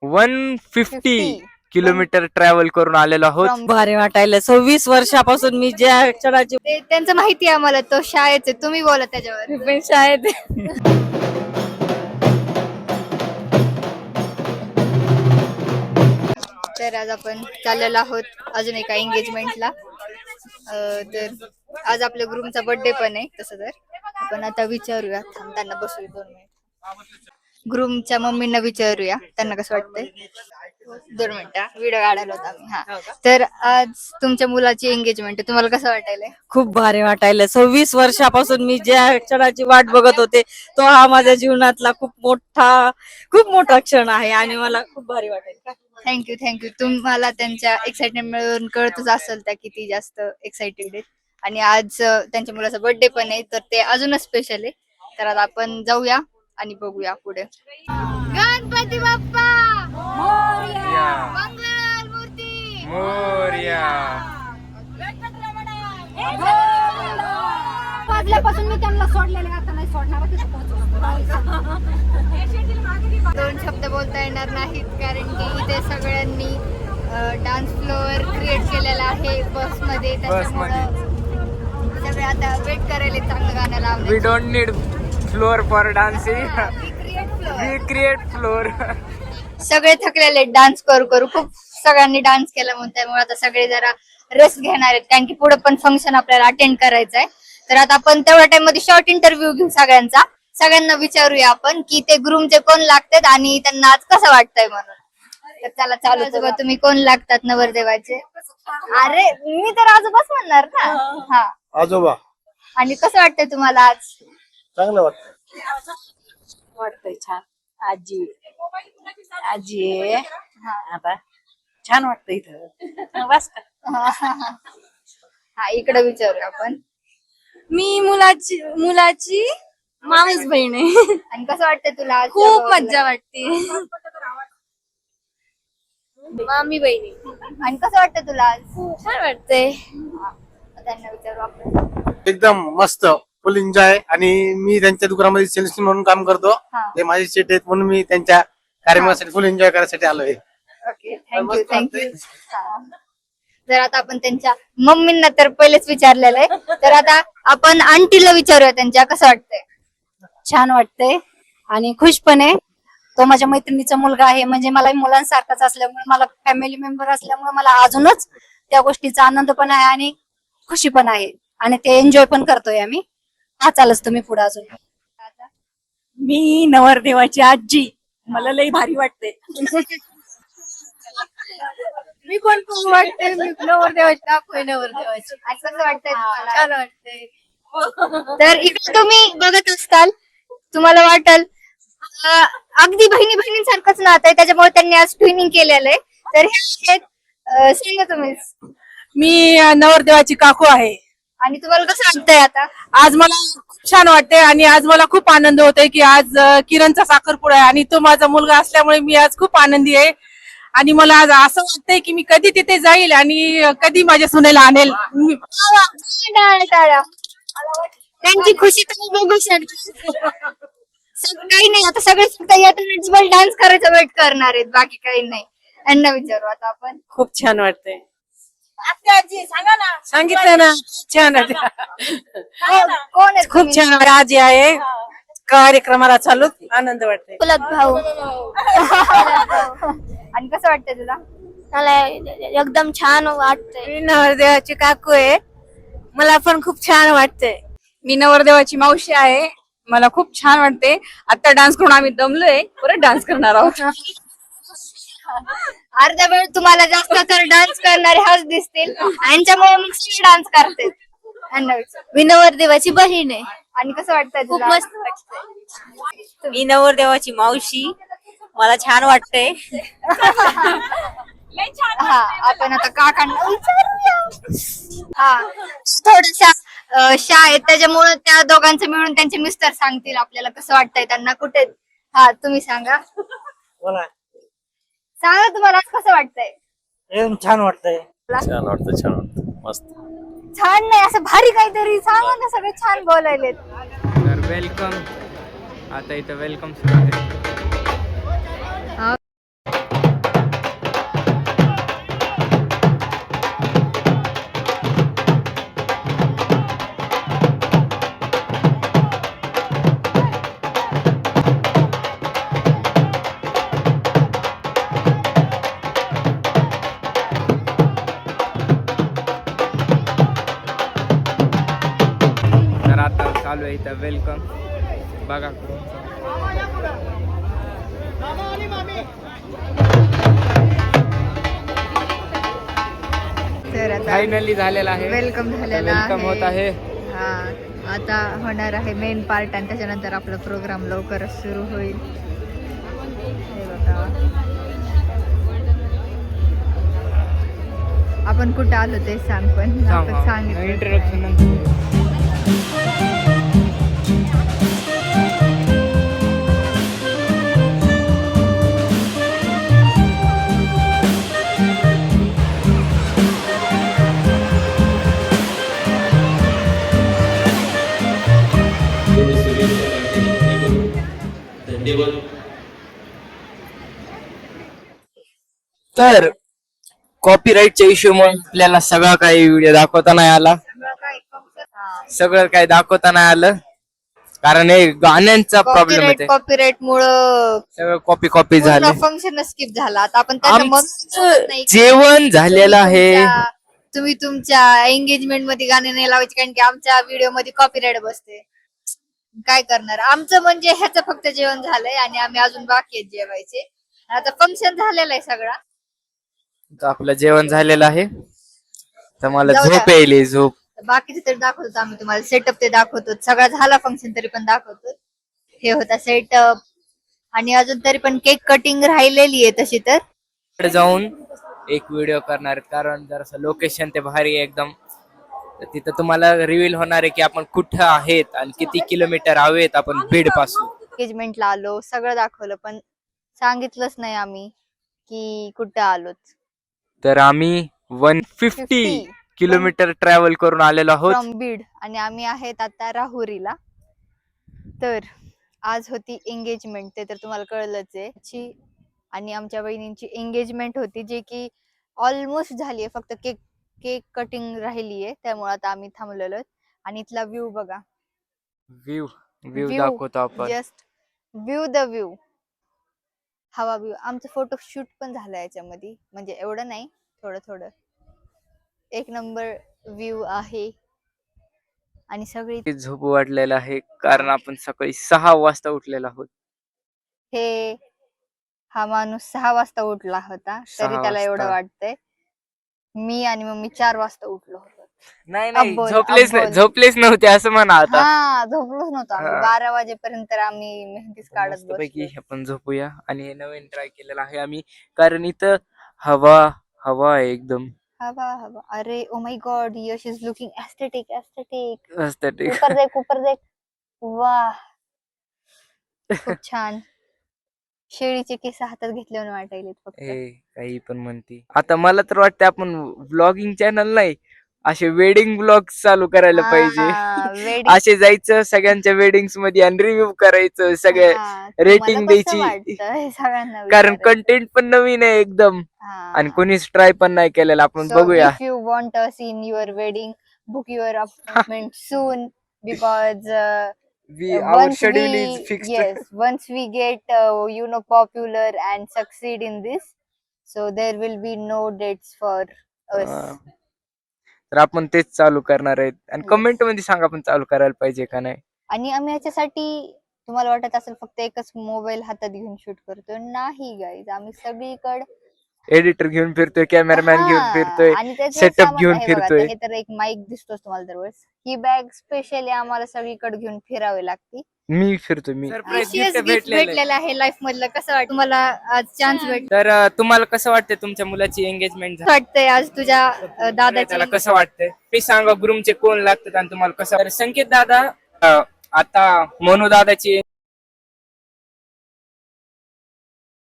150 kilometre travel करून आलेलो आहोत. भारी वाटायला. 26 वर्षापासून मी ज्या क्षणाची त्यांचं माहिती आहे आम्हाला, तो शाळेचे. तुम्ही बोला त्याच्यावर. पण शाळेत तर आज आपण चाललेलो आहोत अजून एका एंगेजमेंटला. तर आज आपल्या ग्रुपचा बर्थडे पण आहे. तसं तर आपण आता विचारूया, त्यांना बसू 2 मिनिट. ग्रुमच्या मम्मींना विचारूया त्यांना कसं वाटतंय. 2 मिनिटं, व्हिडिओ काढायला होता आम्ही. हा, तर आज तुमच्या मुलाची एंगेजमेंट आहे, तुम्हाला कसं वाटायलंय? खूप भारी वाटायला. 26 वर्षापासून मी ज्या क्षणाची वाट बघत होते, तो हा माझ्या जीवनातला खूप मोठा क्षण आहे आणि मला खूप भारी वाटेल. थँक्यू. तुम्हाला त्यांच्या एक्साइटमेंट मिळून कळतच असेल त्या किती जास्त एक्साइटेड आहेत. आणि आज त्यांच्या मुलाचा बर्थडे पण आहे, तर ते अजूनच स्पेशल आहे. तर आता आपण जाऊया आणि बघूया पुढे. गणपती बाप्पा मोरया, मंगल मूर्ती मोरया. वाजल्यापासून मी त्यांना सोडलेले, आता नाही सोडणार. 2 शब्द बोलता येणार नाहीत, कारण की इथे सगळ्यांनी डान्स फ्लोअर क्रिएट केलेला आहे बसमध्ये. त्याच्यामुळे सगळे आता वेट करायला चांगलं गाणं लावलं. We don't need floor for dancing, we create floor. सगळे थकलेले डान्स करू खूप सगळ्यांनी डान्स केला म्हणून, त्यामुळे आता सगळे जरा रेस्ट घेणार आहेत, कारण की पुढे पण फंक्शन आपल्याला अटेंड करायचं आहे. तर आता आपण तेवढ्या टाइम मध्ये शॉर्ट इंटरव्ह्यू घेऊ सगळ्यांना विचारूया आपण की ते ग्रूमचे कोण लागतात आणि त्यांना आज कसं वाटतंय म्हणून. तर त्याला चालू बघा, तुम्ही कोण लागतात नवरदेवाचे? अरे मी तर आजोबाच म्हणणार ना. हा, आजोबा. आणि कसं वाटतंय तुम्हाला आज? चांगलं वाटतं. वाटतंय छान. आजी आहे. आता छान वाटतं इथं. बस का? हा, इकडे विचारूया आपण. मी मुलाची मावस बहीण आहे. आणि कसं वाटतंय तुला आज? खूप मज्जा वाटते. मामी बहिणी. आणि कसं वाटतंय तुला आज? छान वाटते. त्यांना विचारू आपण. एकदम मस्त, फुल एन्जॉय. आणि मी त्यांच्या दुकानामध्ये सेल्समॅन म्हणून काम करतो. हा. ते माझे सेट आहेत, म्हणून मी त्यांच्या कार्यक्रमासाठी फुल एन्जॉय करायसाठी आलोय. Okay, thank you. तर आता आपण त्यांच्या मम्मींना तर पहिलेच विचारलेलं आहे, तर आता आपण आंटीला विचारूया त्यांच्या कसं वाटतंय. छान वाटतंय आणि खुश पण आहे. तो माझ्या मैत्रिणीचा मुलगा आहे, म्हणजे मला मुलांसारखाच असल्यामुळे, मला फॅमिली मेंबर असल्यामुळे मला अजूनच त्या गोष्टीचा आनंद पण आहे आणि खुशी पण आहे. आणि ते एन्जॉय पण करतोय आम्ही. हा, चालच तुम्ही पुढे अजून. मी नवरदेवाची आजी, मला लई भारी वाटते. मी कोण वाटते? नवरदेवाची काकू आहे, नवरदेवाची. कसं वाटतंय तुम्हाला? छान वाटते. तर इकडे तुम्ही बघत असताल, तुम्हाला वाटल अगदी बहिणींसारखंच नातं आहे, त्याच्यामुळे त्यांनी आज ट्विनिंग केलेलं आहे. तर हे आहेत, सांगा तुम्ही. मी नवरदेवाची काकू आहे. आणि तुम्हाला कसं वाटतंय आता? आज मला खूप छान वाटते आणि आज मला खूप आनंद होतोय की आज किरणचा साखरपुडा आहे आणि तो माझा मुलगा असल्यामुळे मी आज खूप आनंदी आहे. आणि मला आज असं वाटतंय की मी कधी तिथे जाईल आणि कधी माझ्या सुनेला आणेल. टाळ्या. त्यांची खुशी तुम्ही बघू शकता. काही नाही, आता सगळे डबल डान्स करायचा वेट करणार आहेत, बाकी काही नाही. यांना विचारू आता आपण. खूप छान वाटतंय. सांगितलं ना, छान वाटत. कोण आहे खूप छान आजी आहे. कार्यक्रमाला चालू आनंद वाटतंय. भाऊ. आणि कसं वाटतंय तुला? मला एकदम छान वाटतंय. मी नवरदेवाची काकू आहे, मला पण खूप छान वाटतंय. मी नवरदेवाची मावशी आहे, मला खूप छान वाटते. आता डान्स करून आम्ही दमलोय, परत डान्स करणार आहोत. अर्धा वेळ तुम्हाला जास्त तर डान्स करणारे हाच दिसतील, यांच्यामुळे मग डान्स करते. मी नवरदेवाची बहीण आहे. आणि कसं वाटतंय खूप तुला? मस्त वाटतंय. मी नवरदेवाची मावशी, मला छान वाटतंय. हा, आपण आता काकांना विचारूया. हा, थोडसा शाळेत, त्याच्यामुळे त्या दोघांचं मिळून त्यांचे मिस्टर सांगतील आपल्याला कसं वाटतंय त्यांना. कुठे? हा, तुम्ही सांगा. सांगा तुम्हाला आज कसं वाटतंय. छान वाटतंय. छान वाटतं मस्त. छान नाही, असं भारी काहीतरी सांगा ना, सगळे छान बोलायलेत. तर वेलकम, आता इथं वेलकम सुरू आहे. आहे इथं वेलकम बघा. तर आता फायनली झालेला आहे. वेलकम झालेला वेलकम होत आहे. हा आता होणार आहे मेन पार्ट आणि त्याच्यानंतर आपला प्रोग्राम लवकरच सुरू होईल. हे बघा आपण कुठं आलो ते सांग पण आपण सांगितलं इंट्रोडक्शन तर कॉपीराईटच्या इश्यूमुळे आपल्याला सगळा काही व्हिडिओ दाखवता नाही आला. सगळं काही दाखवता नाही आलं कारण हे गाण्यांचा प्रॉब्लेम येते. कॉपीराईट मुळे सगळं कॉपी झालं. फंक्शन स्किप झाला. आता आपण त्यांना म्हणू नाही की जेवण झालेलं आहे. तुम्ही तुमच्या एंगेजमेंट मध्ये गाणे नाही लावायचे कारण की आमच्या व्हिडिओ मध्ये कॉपीराईट बसते. काय करणार आमचं म्हणजे ह्याचं फक्त जेवण झालंय आणि आम्ही अजून बाकी आहेत जेवायचे. आता फंक्शन झालेलं आहे सगळा. तर आपलं जेवण झालेलं आहे. तर मला जाऊ द्या. झोप यायली झोप. बाकीचे तरी दाखवतो आम्ही तुम्हाला सेटअप ते दाखवतो. सगळा झाला फंक्शन तरी पण दाखवतो. हे होता सेटअप आणि अजून तरी पण केक कटिंग राहिलेली आहे तशी तर. तिकडे जाऊन एक व्हिडिओ करणार कारण जरासं लोकेशन ते भारी आहे एकदम. तर तिथं तुम्हाला रिव्हील होणार आहे की आपण कुठं आहेत आणि किती किलोमीटर हवेत आपण बीड पासून. एंगेजमेंटला आलो सगळं दाखवलं पण सांगितलंच नाही आम्ही की कुठं आलोत. तर आम्ही 150 किलोमीटर ट्रॅव्हल करून आलेलो आहोत फ्रॉम बीड आणि आम्ही आहेत आता राहुरीला. तर आज होती एंगेजमेंट ते तर तुम्हाला कळलंच आहे. आणि आमच्या बहिणींची एंगेजमेंट होती जे की ऑलमोस्ट झाली आहे. फक्त केक कटिंग राहिली आहे त्यामुळे आता आम्ही थांबलेलो आहोत. आणि इथला व्ह्यू बघा. व्ह्यू दाखवतो आपण. जस्ट व्ह्यू द व्ह्यू हवा व्ह्यू. आमचं फोटो शूट पण झालं याच्यामध्ये म्हणजे एवढं नाही थोडं एक नंबर व्ह्यू आहे. आणि सगळी झोप वाटलेलं आहे कारण आपण सकाळी 6 वाजता उठलेलो आहोत. हा माणूस 6 वाजता उठला होता 6 तरी त्याला एवढं वाजता. वाटतंय. मी आणि मम्मी 4 वाजता उठलो होतो. नाही अब्बोल. झोपलेच नव्हते असं म्हणा आता. हा झोपलोच नव्हतो आम्ही. हा. 12 वाजेपर्यंत आम्ही मेहंदीच काढत मस्तपैकी बसलो. आपण झोपूया. आणि हे नवीन ट्राय केलेलं आहे आम्ही कारण इथं हवा आहे एकदम. हवा अरे oh my God Yash is looking aesthetic Aesthetic. ऊपर देख वाह खूप छान. शेळीचे केस हातात घेतल्यावर वाटायले फक्त. हे काही पण म्हणते. आता मला तर वाटतं आपण व्लॉगिंग चॅनल नाही असे वेडिंग ब्लॉग चालू करायला हा, पाहिजे. wedding. असे जायचं सगळ्यांच्या वेडिंग्स मध्ये आणि रिव्ह्यू करायचं सगळे हा, rating तुम्हाला कसं द्यायची. वाटतं हे सगळ्यांना कारण विचारायचं. कंटेंट पण नवीन आहे एकदम हा. आणि कोणीच ट्राय पण नाही केलेला. आपण So बघूया. if you want us in your wedding, book your appointment soon because Our once schedule we is fixed. yes once we get popular and succeed in this, so there will be no dates for us. तर आपण तेच चालू करणार आहेत आणि Yes. Comment मध्ये सांगा आपण चालू करायला पाहिजे का नाही. आणि आम्ही याच्यासाठी तुम्हाला वाटत असेल फक्त एकच मोबाईल हातात घेऊन शूट करतोय. नाही गाईज आम्ही सगळीकडे एडिटर घेऊन फिरतोय, कॅमेरामॅन घेऊन हा, फिरतोय, आणि त्याचे setup सामान- घेऊन हे बघा, फिरतोय. हे तर एक माईक दिसतोच तुम्हाला दरवेळेस. ही बॅग स्पेशली आम्हाला सगळीकडे घेऊन फिरावी लागते. मी फिरतोय मी. भेटलेलं आहे लाईफ मधलं. कसं वाटतं तुम्हाला आज चान्स भेट तर तुम्हाला कसं वाटतंय तुमच्या मुलाची एंगेजमेंट झाली? वाटतंय आज तुझ्या दादाची त्याला कसं वाटतंय ते सांगा. ग्रूमचे कोण लागतात आणि तुम्हाला कसं. तर संकेत दादा आता मनू दादाची